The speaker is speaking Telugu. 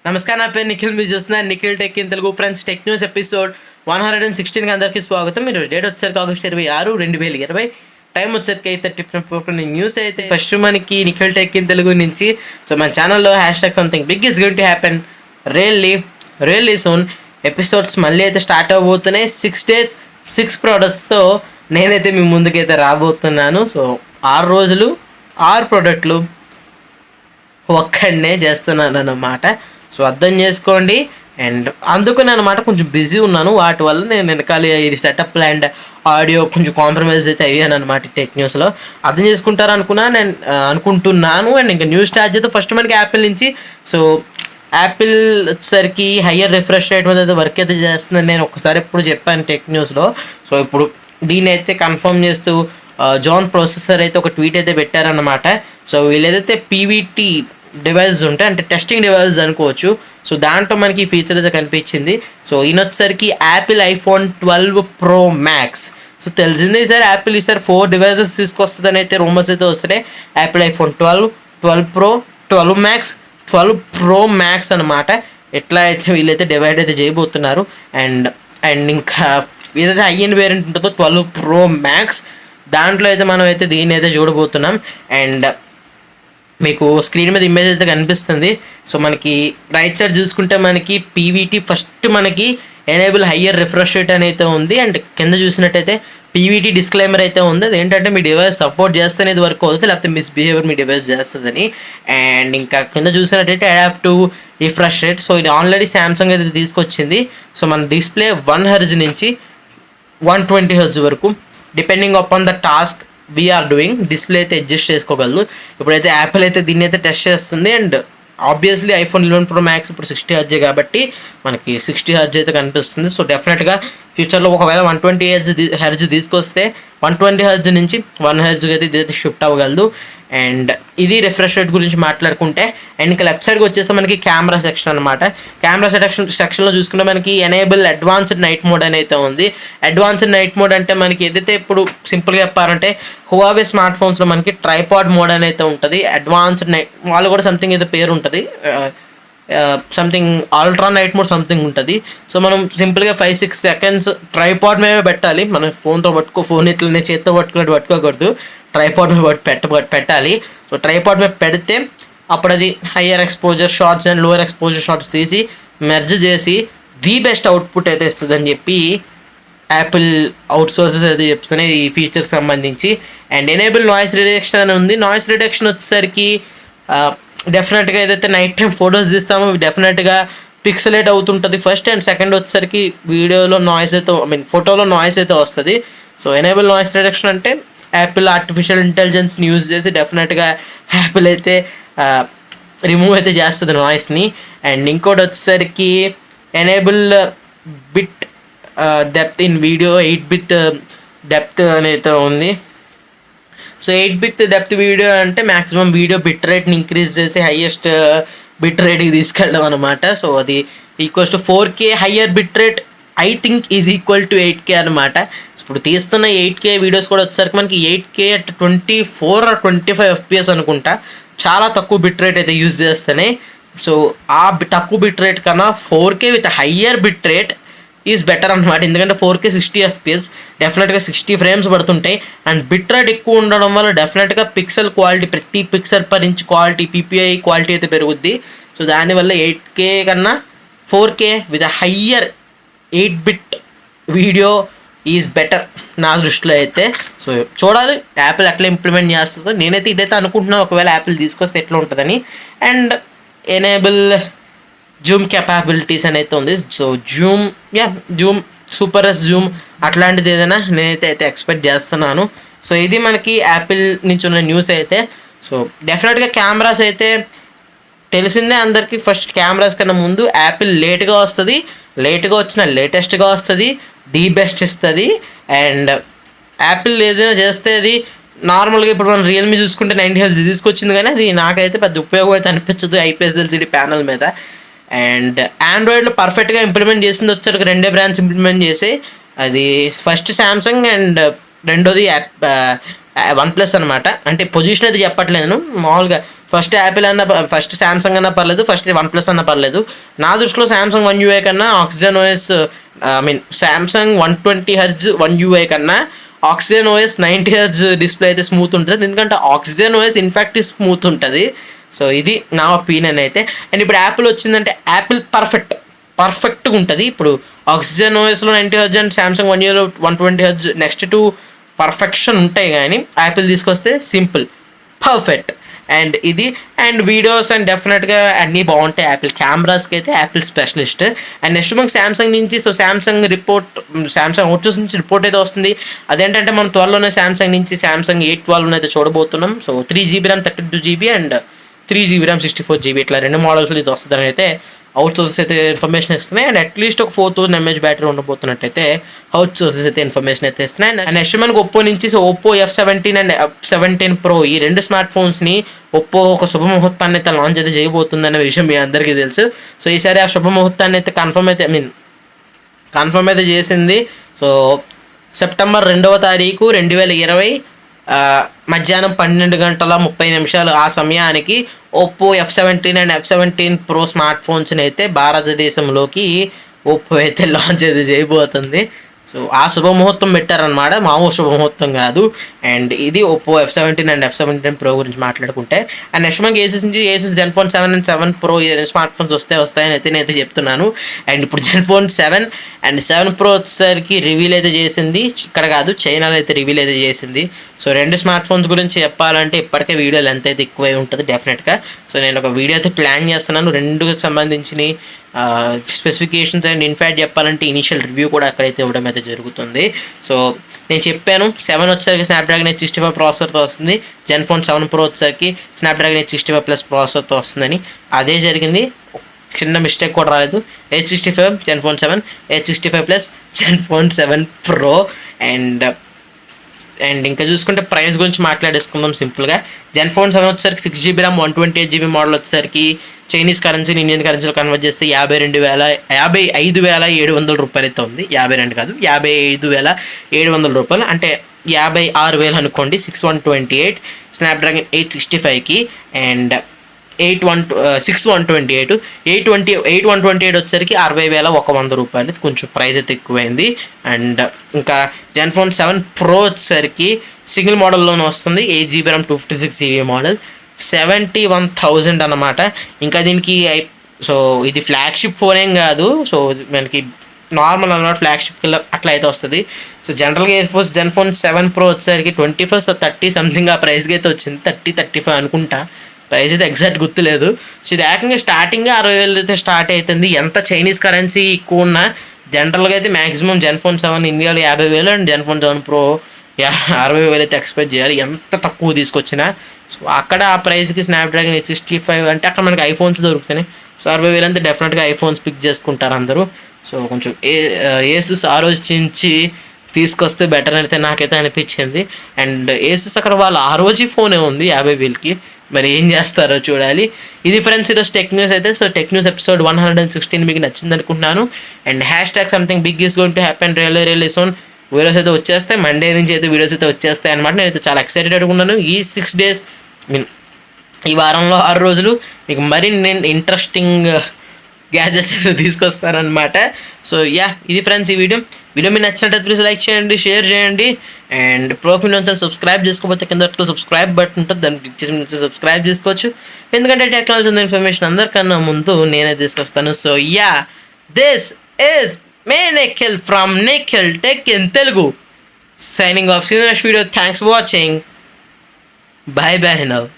నమస్కారం, నా పేరు నిఖిల్. మీరు చూస్తున్నారు Nikhil tech in Telugu. Friends, tech news episode 116కి అందరికీ స్వాగతం. మీరు డేట్ వచ్చేసరికి ఆగస్ట్ 26, 2020. టైం వచ్చేసరికి 8:30 న్యూస్ అయితే ఫస్ట్ మనకి నిఖిల్ టెక్ ఇన్ తెలుగు నుంచి. సో మన ఛానల్లో #something big is going to happen really soon. Episodes మళ్ళీ అయితే స్టార్ట్ అవబోతున్నాయి. 6 days 6 ప్రోడక్ట్స్తో నేనైతే మీ ముందుకైతే రాబోతున్నాను. సో 6 రోజులు 6 ప్రోడక్ట్లు ఒక్కడనే చేస్తున్నాను అన్నమాట. సో అర్థం చేసుకోండి. అండ్ అందుకు నేను అనమాట కొంచెం బిజీ ఉన్నాను. వాటి వల్ల నేను వెనకాల ఈ సెటప్ అండ్ ఆడియో కొంచెం కాంప్రమైజ్ అయితే అయ్యాను అనమాట టెక్ న్యూస్లో. అర్థం చేసుకుంటారు నేను అనుకుంటున్నాను. అండ్ ఇంకా న్యూస్ స్టార్ట్ చేస్తే ఫస్ట్ మనకి యాపిల్ నుంచి. సో యాపిల్ వచ్చేసరికి హయ్యర్ రిఫ్రెష్ రేట్ మీద అయితే వర్క్ అయితే చేస్తుందని నేను ఒకసారి ఎప్పుడు చెప్పాను టెక్ న్యూస్లో. సో ఇప్పుడు దీన్ని అయితే కన్ఫర్మ్ చేస్తూ జాన్ ప్రాసెసర్ అయితే ఒక ట్వీట్ అయితే పెట్టారన్నమాట. సో వీళ్ళు ఏదైతే పీవీటీ డివైస్ ఉంటాయి అంటే టెస్టింగ్ డివైస్ అనుకోవచ్చు. సో దాంట్లో మనకి ఈ ఫీచర్ అయితే కనిపించింది. సో ఈయన వచ్చేసరికి Apple iPhone 12 Pro Max. So తెలిసిందే ఈసారి యాపిల్ 4 డివైజెస్ తీసుకొస్తుందని అయితే రూమర్స్ అయితే వస్తున్నాయి. Apple iPhone 12, 12 Pro, 12 Max, 12 Pro Max అనమాట. ఎట్లా అయితే వీళ్ళైతే డివైడ్ అయితే చేయబోతున్నారు. అండ్ ఇంకా ఏదైతే హై-ఎండ్ వేరియంట్ ఉంటుందో 12 Pro Max, దాంట్లో అయితే మనం అయితే దీన్ని అయితే చూడబోతున్నాం. అండ్ మీకు స్క్రీన్ మీద ఇమేజ్ అయితే కనిపిస్తుంది. సో మనకి రైట్ సైడ్ చూసుకుంటే మనకి పీవీటీ ఫస్ట్ మనకి ఎనేబుల్ హయ్యర్ రిఫ్రెష్ రేట్ అని అయితే ఉంది. అండ్ కింద చూసినట్టయితే పీవీటీ డిస్క్లైమర్ అయితే ఉంది. అది ఏంటంటే మీ డివైస్ సపోర్ట్ చేస్తేనే ఇది వర్క్ అవుతుంది, లేకపోతే మిస్బిహేవియర్ మీ డివైస్ చేస్తుందని. అండ్ ఇంకా కింద చూసినట్టయితే అడాప్టివ్ రిఫ్రెష్ రేట్. సో ఇది ఆల్రెడీ సామ్సంగ్ అయితే తీసుకొచ్చింది. సో మన డిస్ప్లే 1 Hz నుంచి 120 Hz వరకు depending upon the task we're doing display అయితే అడ్జస్ట్ చేసుకోగలదు. ఇప్పుడైతే యాపిల్ అయితే దీన్ని అయితే టెస్ట్ చేస్తుంది. And obviously iPhone 11 Pro Max ఇప్పుడు 60 Hz కాబట్టి మనకి 60 Hz అయితే కనిపిస్తుంది. సో డెఫినెట్గా ఫ్యూచర్లో ఒకవేళ 120 Hz తీసుకొస్తే 120 Hz నుంచి 1 Hz అయితే ఇదైతే షిఫ్ట్ అవ్వగలదు. అండ్ ఇది రిఫ్రెష్ రేట్ గురించి మాట్లాడుకుంటే. అండ్ ఇంకా లెఫ్ట్ సైడ్కి వచ్చేస్తే మనకి కెమెరా సెక్షన్ అనమాట. కెమెరా సెక్షన్లో చూసుకుంటే మనకి ఎనేబుల్ అడ్వాన్స్డ్ నైట్ మోడ్ అని అయితే ఉంది. అడ్వాన్స్డ్ నైట్ మోడ్ అంటే మనకి ఏదైతే ఇప్పుడు సింపుల్గా చెప్పాలంటే హువావే స్మార్ట్ ఫోన్స్లో మనకి ట్రైపాడ్ మోడ్ అని అయితే ఉంటుంది. అడ్వాన్స్డ్ నైట్ వాళ్ళు కూడా సంథింగ్ ఏదో పేరు ఉంటుంది, something ultra night mode something ఉంటుంది. సో మనం సింపుల్గా 5-6 seconds ట్రైపాడ్ మీద పెట్టాలి. మనం ఫోన్తో ఫోన్ ఇట్లనే చేత్తో పట్టుకోకూడదు, ట్రైపాడ్ మీద పెట్టాలి. సో ట్రైపాడ్ మీద పెడితే అప్పుడు అది higher exposure shots and lower exposure shots తీసి మెర్జ్ చేసి ది బెస్ట్ అవుట్పుట్ అయితే ఇస్తుందని చెప్పి యాపిల్ అవుట్ సోర్సెస్ అయితే చెప్తున్నాయి ఈ ఫీచర్కి సంబంధించి. అండ్ ఎనేబుల్ నాయిస్ రిడక్షన్ అని ఉంది. నాయిస్ రిడక్షన్ వచ్చేసరికి డెఫినెట్గా ఏదైతే నైట్ టైం ఫొటోస్ తీస్తామో డెఫినెట్గా పిక్సలేట్ అవుతుంటుంది ఫస్ట్. అండ్ సెకండ్ వచ్చేసరికి వీడియోలో నాయిస్ అయితే ఫోటోలో నాయిస్ అయితే వస్తుంది. సో ఎనేబుల్ నాయిస్ రిడక్షన్ అంటే యాపిల్ ఆర్టిఫిషియల్ ఇంటెలిజెన్స్ని యూజ్ చేసి డెఫినెట్గా యాపిల్ అయితే రిమూవ్ అయితే చేస్తుంది నాయిస్ని. అండ్ ఇంకోటి వచ్చేసరికి enable bit depth in video 8-bit depth అనేది ఉంది. సో 8-bit డెప్త్ వీడియో అంటే మ్యాక్సిమం వీడియో బిట్ రేట్ని ఇంక్రీజ్ చేసి హైయెస్ట్ బిట్ రేట్కి తీసుకెళ్ళడం అనమాట. సో అది equals to 4K. Higher bit rate I think is equal to 8K అనమాట. ఇప్పుడు తీస్తున్న 8K వీడియోస్ కూడా వచ్చేసరికి మనకి 8K at 24 or 25 FPS అనుకుంటా. చాలా తక్కువ బిట్ రేట్ అయితే యూజ్ చేస్తేనే. సో ఆ తక్కువ బిట్ రేట్ కన్నా 4K with higher bit rate is better అనమాట. ఎందుకంటే 4K 60 FPS డెఫినెట్గా 60 frames పడుతుంటాయి. అండ్ బిట్ రేట్ ఎక్కువ ఉండడం వల్ల డెఫినెట్గా పిక్సెల్ క్వాలిటీ, ప్రతి pixel per inch quality, PPI quality అయితే పెరుగుద్ది. సో దానివల్ల 8K కన్నా 4K with higher 8-bit video is better నా దృష్టిలో అయితే. సో చూడాలి యాపిల్ ఎట్లా ఇంప్లిమెంట్ చేస్తుందో. నేనైతే ఇదైతే అనుకుంటున్నాను ఒకవేళ యాపిల్ తీసుకొస్తే ఎట్లా ఉంటుందని. అండ్ ఎనేబుల్ జూమ్ కెపాబిలిటీస్ అని అయితే ఉంది. So zoom super S zoom అట్లాంటిది ఏదైనా నేనైతే ఎక్స్పెక్ట్ చేస్తున్నాను. సో ఇది మనకి యాపిల్ నుంచి ఉన్న న్యూస్ అయితే. సో డెఫినెట్గా కెమెరాస్ అయితే తెలిసిందే అందరికీ. ఫస్ట్ కెమెరాస్ కన్నా ముందు యాపిల్ లేట్గా వస్తుంది, లేట్గా వచ్చిన లేటెస్ట్గా వస్తుంది, ది బెస్ట్ ఇస్తుంది. అండ్ యాపిల్ ఏదైనా చేస్తే అది నార్మల్గా ఇప్పుడు మనం రియల్మీ చూసుకుంటే 90 Hz తీసుకొచ్చింది, కానీ అది నాకైతే పెద్ద ఉపయోగం అయితే అనిపించదు IPS LCD ప్యానల్ మీద. అండ్ ఆండ్రాయిడ్లో పర్ఫెక్ట్గా ఇంప్లిమెంట్ చేసింది వచ్చరికి 2 బ్రాండ్స్ ఇంప్లిమెంట్ చేసి, అది ఫస్ట్ శాంసంగ్ అండ్ రెండోది వన్ ప్లస్ అనమాట. అంటే పొజిషన్ అయితే చెప్పట్లేదు, మామూలుగా ఫస్ట్ యాపిల్ అన్న, ఫస్ట్ శాంసంగ్ అన్నా పర్లేదు, ఫస్ట్ వన్ ప్లస్ అన్నా పర్లేదు. నా దృష్టిలో శాంసంగ్ వన్ యూఐ కన్నా oxygen OS, I mean Samsung 120 Hz one UI కన్నా ఆక్సిజన్ ఓఎస్ 90 Hz డిస్ప్లే అయితే స్మూత్ ఉంటుంది. ఎందుకంటే ఆక్సిజన్ ఓఎస్ ఇన్ఫాక్ట్ స్మూత్ ఉంటుంది. సో ఇది నా ఒపీనియన్ అయితే. అండ్ ఇప్పుడు యాపిల్ వచ్చిందంటే యాపిల్ పర్ఫెక్ట్గా ఉంటుంది. ఇప్పుడు ఆక్సిజన్ ఓఎస్లో 90 Hz అండ్ శాంసంగ్ వన్ యూలో 120 Hz నెక్స్ట్ టు పర్ఫెక్షన్ ఉంటాయి, కానీ యాపిల్ తీసుకొస్తే సింపుల్ పర్ఫెక్ట్. అండ్ ఇది అండ్ వీడియోస్ అండ్ డెఫినెట్గా అన్నీ బాగుంటాయి. యాపిల్ కెమెరాస్కి అయితే యాపిల్ స్పెషలిస్ట్. అండ్ నెక్స్ట్ మనకి శాంసంగ్ నుంచి, సో శాంసంగ్ అవుట్సోర్స్ నుంచి రిపోర్ట్ అయితే వస్తుంది. అదేంటంటే మనం త్వరలోనే శాంసంగ్ నుంచి శాంసంగ్ 812 అయితే చూడబోతున్నాం. So 3GB RAM 32GB and 3GB RAM 64GB ఇట్లా 2 మోడల్స్లో ఇది వస్తుందని అయితే అవుట్ సోర్సెస్ అయితే ఇన్ఫర్మేషన్ ఇస్తున్నాయి. అండ్ అట్లీస్ట్ ఒక 4000 mAh బ్యాటరీ ఉండబోతున్నట్టయితే అవుట్ సోర్సెస్ అయితే ఇన్ఫర్మేషన్ అయితే ఇస్తున్నాయి. అండ్ నెక్స్ట్ మనకు ఒప్పో నుంచి, so Oppo F17 and F17 Pro ఈ 2 స్మార్ట్ ఫోన్స్ని ఒప్పో ఒక శుభముహూర్తాన్ని అయితే లాంచ్ అయితే చేయబోతుందనే విషయం మీ అందరికీ తెలుసు. సో ఈసారి ఆ శుభముహూర్తాన్ని అయితే కన్ఫర్మ్ అయితే చేసింది. సో సెప్టెంబర్ 2వ తారీఖు 2020 మధ్యాహ్నం 12:30 ఆ సమయానికి Oppo F17 and F17 Pro smart ఫోన్స్ని అయితే భారతదేశంలోకి ఒప్పో అయితే లాంచ్ అయితే చేయబోతుంది. సో ఆ శుభముహూర్తం పెట్టారనమాట, మామూలు శుభముహూర్తం కాదు. అండ్ ఇది Oppo F17 and F17 Pro గురించి మాట్లాడుకుంటే. అండ్ నెక్స్ట్ మనకి ఏసూస్ Zenfone 7 అండ్ 7 Pro ఈ స్మార్ట్ ఫోన్స్ వస్తాయని అయితే నేనైతే చెప్తున్నాను. అండ్ ఇప్పుడు Zenfone 7 అండ్ 7 Pro వచ్చేసరికి రివీల్ అయితే చేసింది, ఇక్కడ కాదు చైనాలో అయితే రివీల్ అయితే చేసింది. సో 2 స్మార్ట్ ఫోన్స్ గురించి చెప్పాలంటే ఇప్పటికే వీడియో లెంత్ అయితే ఎక్కువై ఉంటుంది డెఫినెట్గా. సో నేను ఒక వీడియో అయితే ప్లాన్ చేస్తున్నాను 2కి సంబంధించిన స్పెసిఫికేషన్స్ అండ్ ఇన్ఫ్యాక్ట్ చెప్పాలంటే ఇనిషియల్ రివ్యూ కూడా అక్కడైతే ఇవ్వడం అయితే జరుగుతుంది. సో నేను చెప్పాను 7 వచ్చేసరికి స్నాప్డ్రాగన్ 865 ప్రాసెసర్తో వస్తుంది, Zenfone 7 Pro వచ్చేసరికి స్నాప్డ్రాగన్ 865+ ప్రాసెసర్తో వస్తుందని. అదే జరిగింది, చిన్న మిస్టేక్ కూడా రాలేదు. 865 Zenfone 7, 865+ Zenfone 7 Pro. అండ్ ఇంకా చూసుకుంటే ప్రైస్ గురించి మాట్లాడేసుకుందాం సింపుల్గా. Zenfone 7 వచ్చేసరికి 6GB RAM 128GB మోడల్ వచ్చేసరికి చైనీస్ కరెన్సీని ఇండియన్ కరెన్సీలో కన్వర్ట్ చేస్తే 55,700 రూపాయలు అయితే ఉంది. 52 కాదు, 55,700 రూపాయలు, అంటే 56,000 అనుకోండి. 6128 స్నాప్డ్రాగన్ 865కి అండ్ 8128 వచ్చేసరికి 60,100 రూపాయలు, కొంచెం ప్రైస్ అయితే ఎక్కువైంది. అండ్ ఇంకా Zenfone 7 Pro వచ్చేసరికి సింగిల్ మోడల్లోనే వస్తుంది, 8GB RAM 256GB మోడల్, 71,000 అన్నమాట. ఇంకా దీనికి సో ఇది ఫ్లాగ్షిప్ ఫోన్ ఏం కాదు, సో మనకి నార్మల్ అన్నమాట, ఫ్లాగ్షిప్ కిల్లర్ అట్లా అయితే వస్తుంది. సో జనరల్గా Zenfone 7 Pro వచ్చేసరికి 25-30 సంథింగ్ ఆ ప్రైస్కి అయితే వచ్చింది, 30-35 అనుకుంటా, ప్రైస్ అయితే ఎగ్జాక్ట్ గుర్తులేదు. సో ఇది ఏకంగా స్టార్టింగ్ 60,000 అయితే స్టార్ట్ అవుతుంది. ఎంత చైనీస్ కరెన్సీ ఎక్కువ ఉన్నా జనరల్గా అయితే మ్యాక్సిమం Zenfone 7 ఇండియాలో 50,000 అండ్ Zenfone 7 Pro 60,000 అయితే ఎక్స్పెక్ట్ చేయాలి, ఎంత తక్కువ తీసుకొచ్చినా. సో అక్కడ ఆ ప్రైస్కి స్నాప్డ్రాగన్ 865 అంటే అక్కడ మనకి ఐఫోన్స్ దొరుకుతున్నాయి. సో 60,000 అంతా డెఫినెట్గా ఐఫోన్స్ పిక్ చేసుకుంటారు అందరూ. సో కొంచెం ఏసూస్ ఆలోచించి తీసుకొస్తే బెటర్ అయితే నాకైతే అనిపించింది. అండ్ ఏసూస్ అక్కడ వాళ్ళ ROG ఫోనే ఉంది 50,000కి, మరి ఏం చేస్తారో చూడాలి. ఇది ఫ్రెండ్స్ ఈరోజు టెక్ న్యూస్ అయితే. సో టెక్ న్యూస్ ఎపిసోడ్ 116 మీకు నచ్చింది అనుకుంటున్నాను. And #something big is going to happen really soon. Videos అయితే వచ్చేస్తాయి, మండే నుంచి అయితే వీడియోస్ అయితే వచ్చేస్తాయి అనమాట. నేనైతే చాలా ఎక్సైటెడ్ ఉన్నాను. ఈ 6 days ఈ వారంలో 6 రోజులు మీకు మరిన్ని ఇంట్రెస్టింగ్ గ్యాజెట్స్ తీసుకొస్తారనమాట. సో ఇది ఫ్రెండ్స్ ఈ వీడియో మీకు నచ్చినట్లయితే ప్లీజ్ లైక్ చేయండి, షేర్ చేయండి. అండ్ ప్రోఫిల్ నుంచి సబ్స్క్రైబ్ చేసుకోకపోతే కింద సబ్స్క్రైబ్ బటన్ ఉంటుంది, దాన్ని క్లిక్ చేసి సబ్స్క్రైబ్ చేసుకోవచ్చు. ఎందుకంటే టెక్నాలజీ ఉన్న ఇన్ఫర్మేషన్ అందరికన్నా ముందు నేనే తీసుకొస్తాను. So this is May Nikhil from Nikhil tech in Telugu signing off. See you in the next video. Thanks for watching. Bye bye now.